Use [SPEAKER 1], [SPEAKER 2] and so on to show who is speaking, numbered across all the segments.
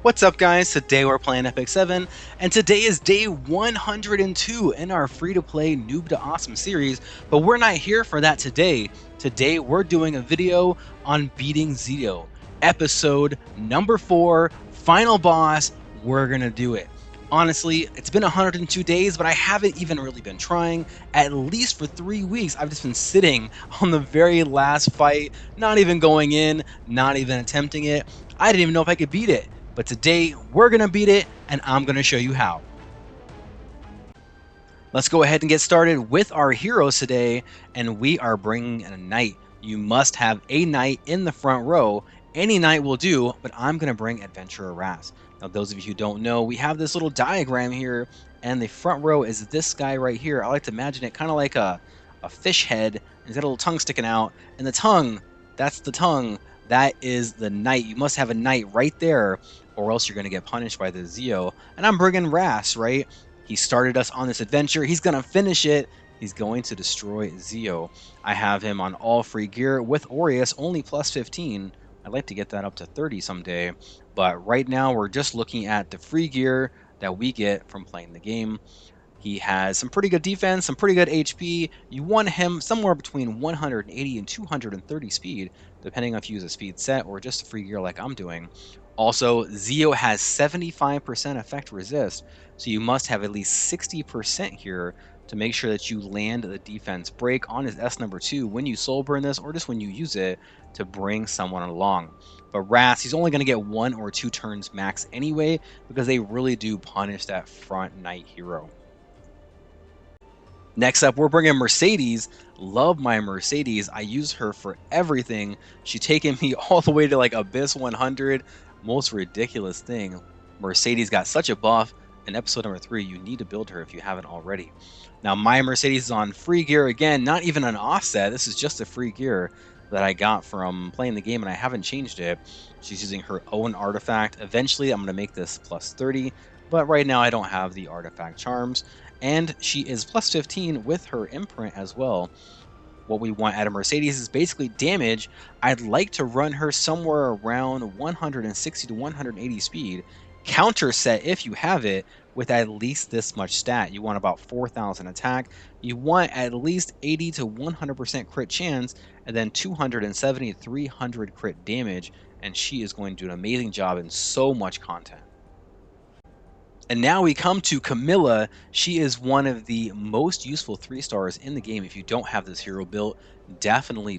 [SPEAKER 1] What's up guys, today we're playing Epic 7, and today is day 102 in our free-to-play Noob to Awesome series, but we're not here for that today. Today we're doing a video on beating Zio. Episode number 4, final boss, we're gonna do it. Honestly, it's been 102 days, but I haven't even really been trying. At least for 3 weeks, I've just been sitting on the very last fight, not even going in, not even attempting it. I didn't even know if I could beat it. But today, we're going to beat it, and I'm going to show you how. Let's go ahead and get started with our heroes today, and we are bringing in a knight. You must have a knight in the front row. Any knight will do, but I'm going to bring Adventurer Ras. Now, those of you who don't know, we have this little diagram here, and the front row is this guy right here. I like to imagine it kind of like a fish head. He's got a little tongue sticking out, and the tongue, that's the tongue. That is the knight. You must have a knight right there, or else you're going to get punished by the Zio. And I'm bringing Ras, right? He started us on this adventure. He's going to finish it. He's going to destroy Zio. I have him on all free gear with Aureus, only plus 15. I'd like to get that up to 30 someday. But right now, we're just looking at the free gear that we get from playing the game. He has some pretty good defense, some pretty good HP. You want him somewhere between 180 and 230 speed, depending on if you use a speed set or just a free gear like I'm doing. Also, Zio has 75% effect resist, so you must have at least 60% here to make sure that you land the defense break on his S number 2 when you soul burn this or just when you use it to bring someone along. But Ras, he's only going to get 1 or 2 turns max anyway because they really do punish that front knight hero. Next up, we're bringing Mercedes. Love my Mercedes. I use her for everything. She's taken me all the way to like Abyss 100. Most ridiculous thing. Mercedes got such a buff. In episode number 3, you need to build her if you haven't already. Now, my Mercedes is on free gear again, not even an offset. This is just a free gear that I got from playing the game, and I haven't changed it. She's using her own artifact. Eventually, I'm going to make this plus 30, but right now I don't have the artifact charms. And she is plus 15 with her imprint as well. What we want out of Mercedes is basically damage. I'd like to run her somewhere around 160 to 180 speed. Counter set, if you have it, with at least this much stat. You want about 4,000 attack. You want at least 80 to 100% crit chance, and then 270 to 300 crit damage. And she is going to do an amazing job in so much content. And now we come to Camilla. She is one of the most useful 3-stars in the game. If you don't have this hero built, definitely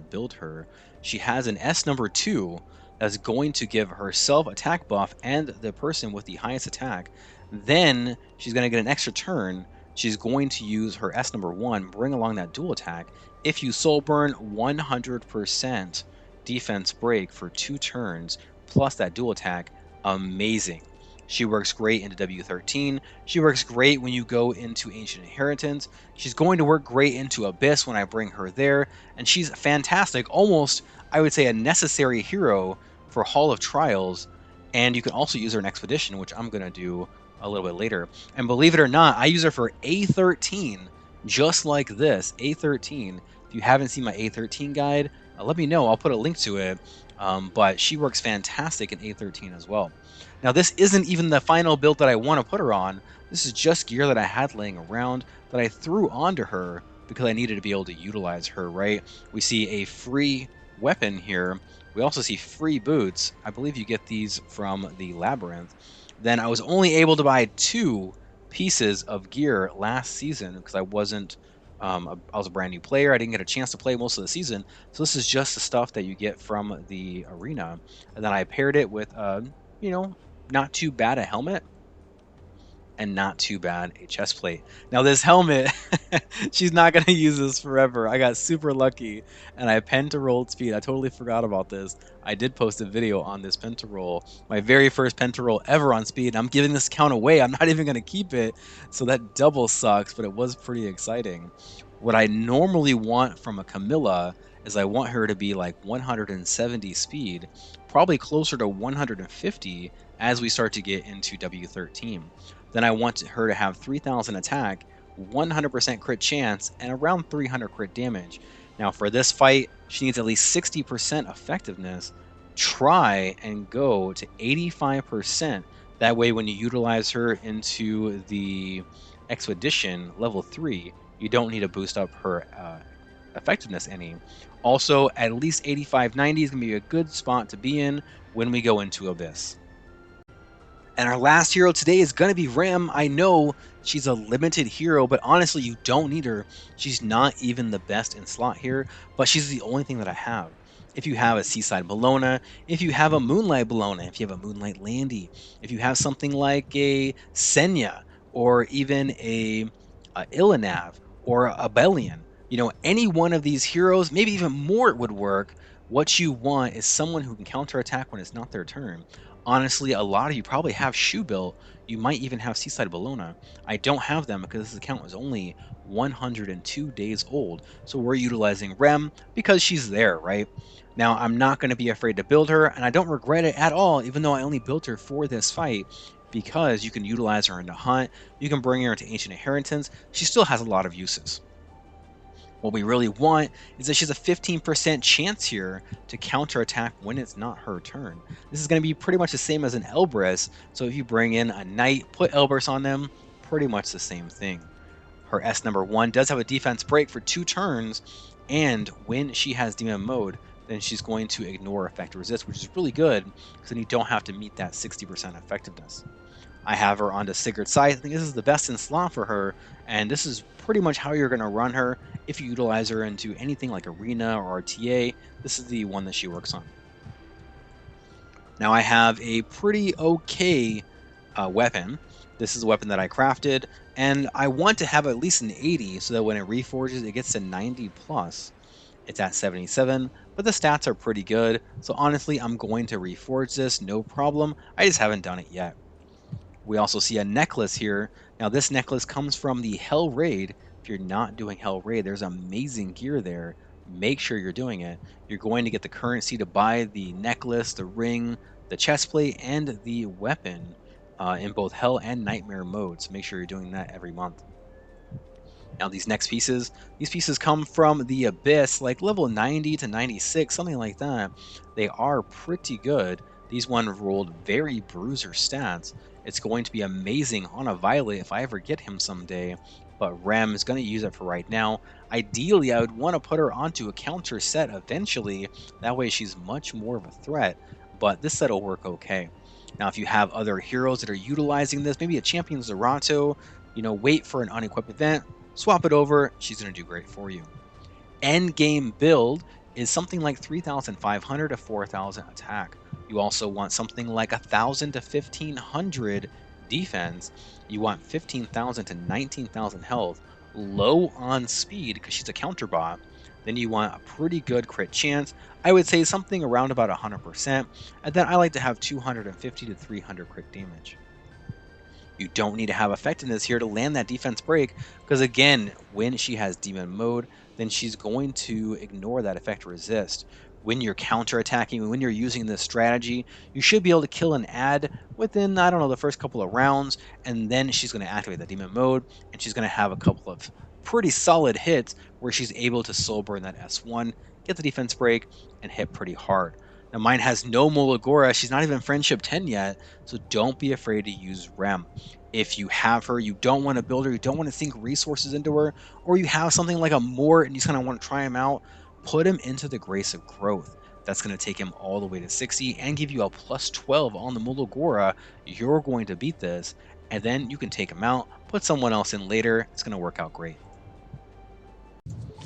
[SPEAKER 1] build her. She has an S number 2 that's going to give herself attack buff and the person with the highest attack. Then she's going to get an extra turn. She's going to use her S number 1, bring along that dual attack. If you soul burn, 100% defense break for 2 turns, plus that dual attack. Amazing. She works great into W13. She works great when you go into Ancient Inheritance. She's going to work great into Abyss when I bring her there. And she's fantastic, almost, I would say, a necessary hero for Hall of Trials. And you can also use her in Expedition, which I'm going to do a little bit later. And believe it or not, I use her for A13, just like this, A13. If you haven't seen my A13 guide, let me know. I'll put a link to it. But she works fantastic in A13 as well. Now, this isn't even the final build that I want to put her on. This is just gear that I had laying around that I threw onto her because I needed to be able to utilize her, right? We see a free weapon here. We also see free boots. I believe you get these from the Labyrinth. Then I was only able to buy 2 pieces of gear last season because I wasn't... I was a brand new player. I didn't get a chance to play most of the season. So this is just the stuff that you get from the arena. And then I paired it with, you know, not too bad a helmet and not too bad a chest plate. Now this helmet, she's not going to use this forever. I got super lucky and I penta-rolled speed. I totally forgot about this. I did post a video on this penta-roll, my very first penta-roll ever on speed. I'm giving this count away. I'm not even going to keep it. So that double sucks, but it was pretty exciting. What I normally want from a Camilla is I want her to be like 170 speed, probably closer to 150 as we start to get into W13. Then I want her to have 3,000 attack, 100% crit chance, and around 300 crit damage. Now for this fight, she needs at least 60% effectiveness, try and go to 85%. That way, when you utilize her into the expedition level 3, you don't need to boost up her effectiveness any. Also, at least 85-90 is going to be a good spot to be in when we go into Abyss. And our last hero today is going to be Ram. I know she's a limited hero, but honestly, you don't need her. She's not even the best in slot here, but she's the only thing that I have. If you have a Seaside Bellona, if you have a Moonlight Bellona, if you have a Moonlight Landy, if you have something like a Senya, or even a Illinav, or a Bellion, any one of these heroes, maybe even more would work. What you want is someone who can counterattack when it's not their turn. Honestly, a lot of you probably have Shoe Built. You might even have Seaside Bellona. I don't have them because this account was only 102 days old. So we're utilizing Rem because she's there, right? Now, I'm not going to be afraid to build her, and I don't regret it at all, even though I only built her for this fight, because you can utilize her into Hunt, you can bring her into Ancient Inheritance. She still has a lot of uses. What we really want is that she's a 15% chance here to counterattack when it's not her turn. This is going to be pretty much the same as an Elbrus, so if you bring in a Knight, put Elbrus on them, pretty much the same thing. Her S number 1 does have a defense break for 2 turns, and when she has demon mode, then she's going to ignore effect resist, which is really good, because then you don't have to meet that 60% effectiveness. I have her onto Sigurd's side. I think this is the best in slot for her, and this is pretty much how you're going to run her if you utilize her into anything like Arena or RTA. This is the one that she works on. Now I have a pretty okay weapon. This is a weapon that I crafted, and I want to have at least an 80 so that when it reforges, it gets to 90 plus. It's at 77, but the stats are pretty good, so honestly, I'm going to reforge this, no problem. I just haven't done it yet. We also see a necklace here. Now, this necklace comes from the Hell Raid. If you're not doing Hell Raid, there's amazing gear there. Make sure you're doing it. You're going to get the currency to buy the necklace, the ring, the chest plate, and the weapon in both Hell and Nightmare modes. Make sure you're doing that every month. Now these pieces come from the Abyss, like level 90 to 96, something like that. They are pretty good. These one rolled very bruiser stats. It's going to be amazing on a Violet if I ever get him someday, but Rem is going to use it for right now. Ideally, I would want to put her onto a counter set eventually. That way she's much more of a threat, but this set will work okay. Now, if you have other heroes that are utilizing this, maybe a Champion Zerato, wait for an unequipped event, swap it over, she's going to do great for you. End game build is something like 3,500 to 4,000 attack. You also want something like 1,000 to 1,500 defense. You want 15,000 to 19,000 health, low on speed because she's a counter bot. Then you want a pretty good crit chance. I would say something around about 100%. And then I like to have 250 to 300 crit damage. You don't need to have effectiveness here to land that defense break, because again, when she has demon mode, then she's going to ignore that effect resist. When you're counterattacking, when you're using this strategy, you should be able to kill an ad within, I don't know, the first couple of rounds, and then she's going to activate the demon mode, and she's going to have a couple of pretty solid hits where she's able to soul burn that S1, get the defense break, and hit pretty hard. Now mine has no Molagora, she's not even Friendship 10 yet, so don't be afraid to use Rem. If you have her, you don't want to build her, you don't want to sink resources into her, or you have something like a Mort and you just kind of want to try him out, put him into the Grace of Growth. That's going to take him all the way to 60 and give you a plus 12 on the Molagora. You're going to beat this, and then you can take him out, put someone else in later. It's going to work out great.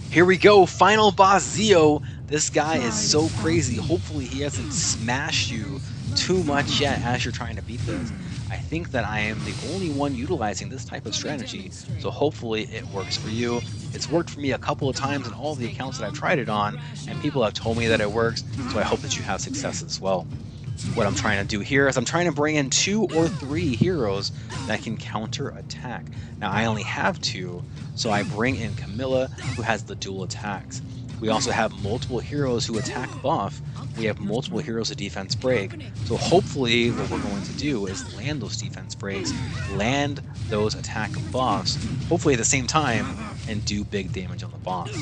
[SPEAKER 1] Here we go, final boss Zio. This guy is so crazy. Hopefully he hasn't smashed you too much yet as you're trying to beat this. I think that I am the only one utilizing this type of strategy, so hopefully it works for you. It's worked for me a couple of times in all the accounts that I've tried it on, and people have told me that it works, so I hope that you have success as well. What I'm trying to do here is I'm trying to bring in 2 or 3 heroes that can counter attack. Now I only have 2, so I bring in Camilla, who has the dual attacks. We also have multiple heroes who attack buff. We have multiple heroes of defense break. So hopefully what we're going to do is land those defense breaks, land those attack buffs, hopefully at the same time, and do big damage on the boss.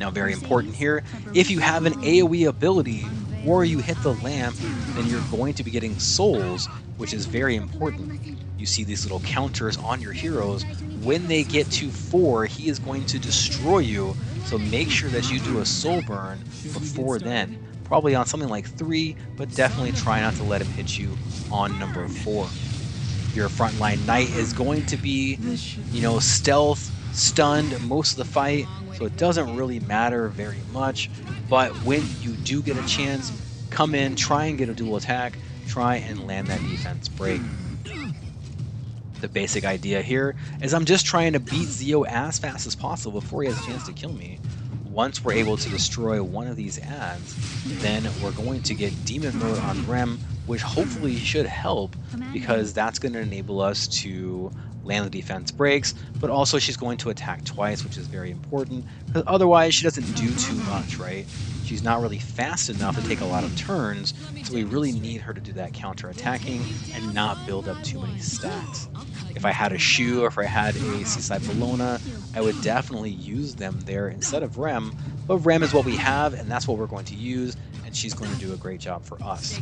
[SPEAKER 1] Now very important here, if you have an AoE ability, or you hit the lamp, then you're going to be getting souls, which is very important. You see these little counters on your heroes. When they get to 4, he is going to destroy you. So make sure that you do a soul burn before then. Probably on something like 3, but definitely try not to let him hit you on number 4. Your frontline knight is going to be, stealth, stunned most of the fight, so it doesn't really matter very much. But when you do get a chance, come in, try and get a dual attack, try and land that defense break. The basic idea here is I'm just trying to beat Zio as fast as possible before he has a chance to kill me. Once we're able to destroy one of these ads, then we're going to get Demon Mode on Rem, which hopefully should help because that's going to enable us to land the defense breaks, but also she's going to attack twice, which is very important, because otherwise she doesn't do too much, right? She's not really fast enough to take a lot of turns, so we really need her to do that counter-attacking and not build up too many stacks. If I had a Shu or if I had a Seaside Bologna, I would definitely use them there instead of Rem, but Rem is what we have, and that's what we're going to use, and she's going to do a great job for us.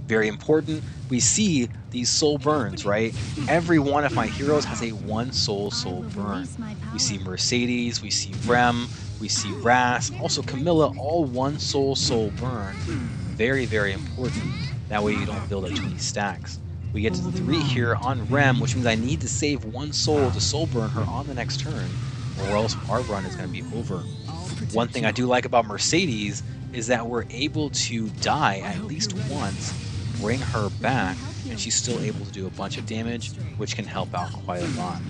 [SPEAKER 1] Very important, we see these soul burns, right? Every one of my heroes has a 1 soul burn. We see Mercedes, we see Rem, we see Ras, also Camilla, all 1 soul burn. Very, very important. That way you don't build up too many stacks. We get to the 3 here on Rem, which means I need to save 1 soul to soul burn her on the next turn, or else our run is going to be over. One thing I do like about Mercedes is that we're able to die at least once, bring her back, and she's still able to do a bunch of damage, which can help out quite a lot.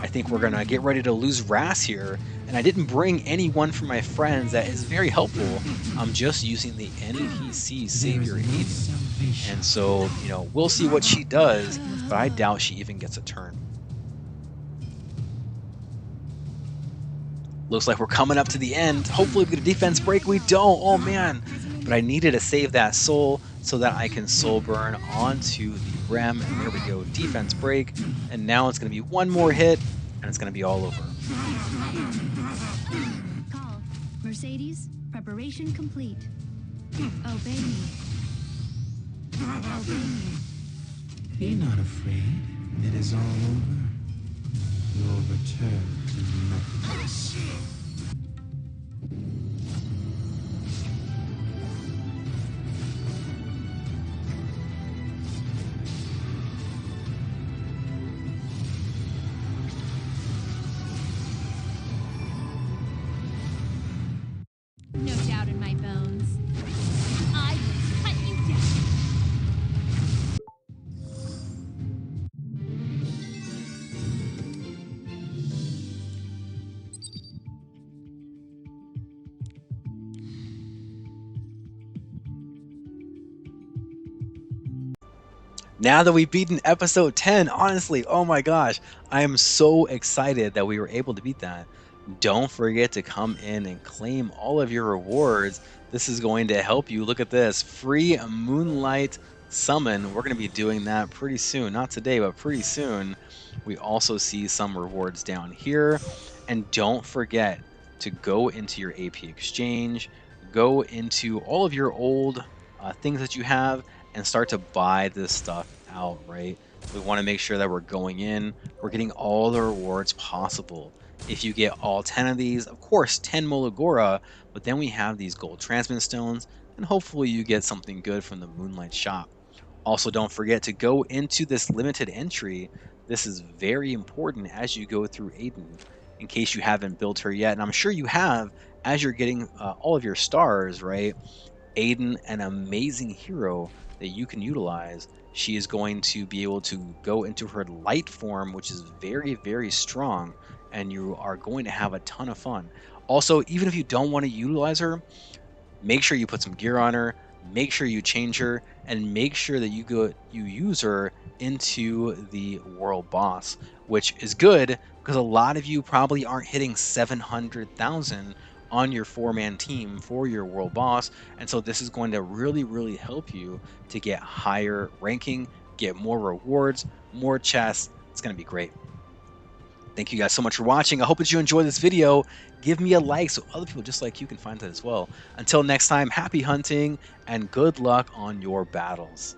[SPEAKER 1] I think we're going to get ready to lose Ras here, and I didn't bring anyone from my friends that is very helpful. I'm just using the NPC Savior Aiden. And so, we'll see what she does, but I doubt she even gets a turn. Looks like we're coming up to the end. Hopefully we get a defense break. We don't. Oh, man. But I needed to save that soul so that I can soul burn onto the Rem. And there we go. Defense break. And now it's going to be 1 more hit, and it's going to be all over.
[SPEAKER 2] Call. Mercedes, preparation complete. Obey me. Obey me.
[SPEAKER 3] Be not afraid. It is all over. Your return to nothingness.
[SPEAKER 2] No doubt in my bones. I will cut you down.
[SPEAKER 1] Now that we've beaten episode 10, honestly, oh my gosh, I am so excited that we were able to beat that. Don't forget to come in and claim all of your rewards. This is going to help you. Look at this, free Moonlight Summon. We're going to be doing that pretty soon. Not today, but pretty soon. We also see some rewards down here. And don't forget to go into your AP Exchange, go into all of your old things that you have, and start to buy this stuff out, right? We want to make sure that we're going in, we're getting all the rewards possible. If you get all 10 of these, of course, 10 Molagora, but then we have these gold transmit stones, and hopefully you get something good from the Moonlight Shop. Also, don't forget to go into this limited entry. This is very important as you go through Aiden, in case you haven't built her yet, and I'm sure you have as you're getting all of your stars, right? Aiden, an amazing hero that you can utilize. She is going to be able to go into her light form, which is very, very strong, and you are going to have a ton of fun. Also, even if you don't want to utilize her, make sure you put some gear on her, make sure you change her, and make sure that you use her into the world boss, which is good because a lot of you probably aren't hitting 700,000 on your 4-man team for your world boss, and so this is going to really, really help you to get higher ranking, get more rewards, more chests. It's going to be great. Thank you guys so much for watching. I hope that you enjoyed this video. Give me a like so other people just like you can find that as well. Until next time, happy hunting and good luck on your battles.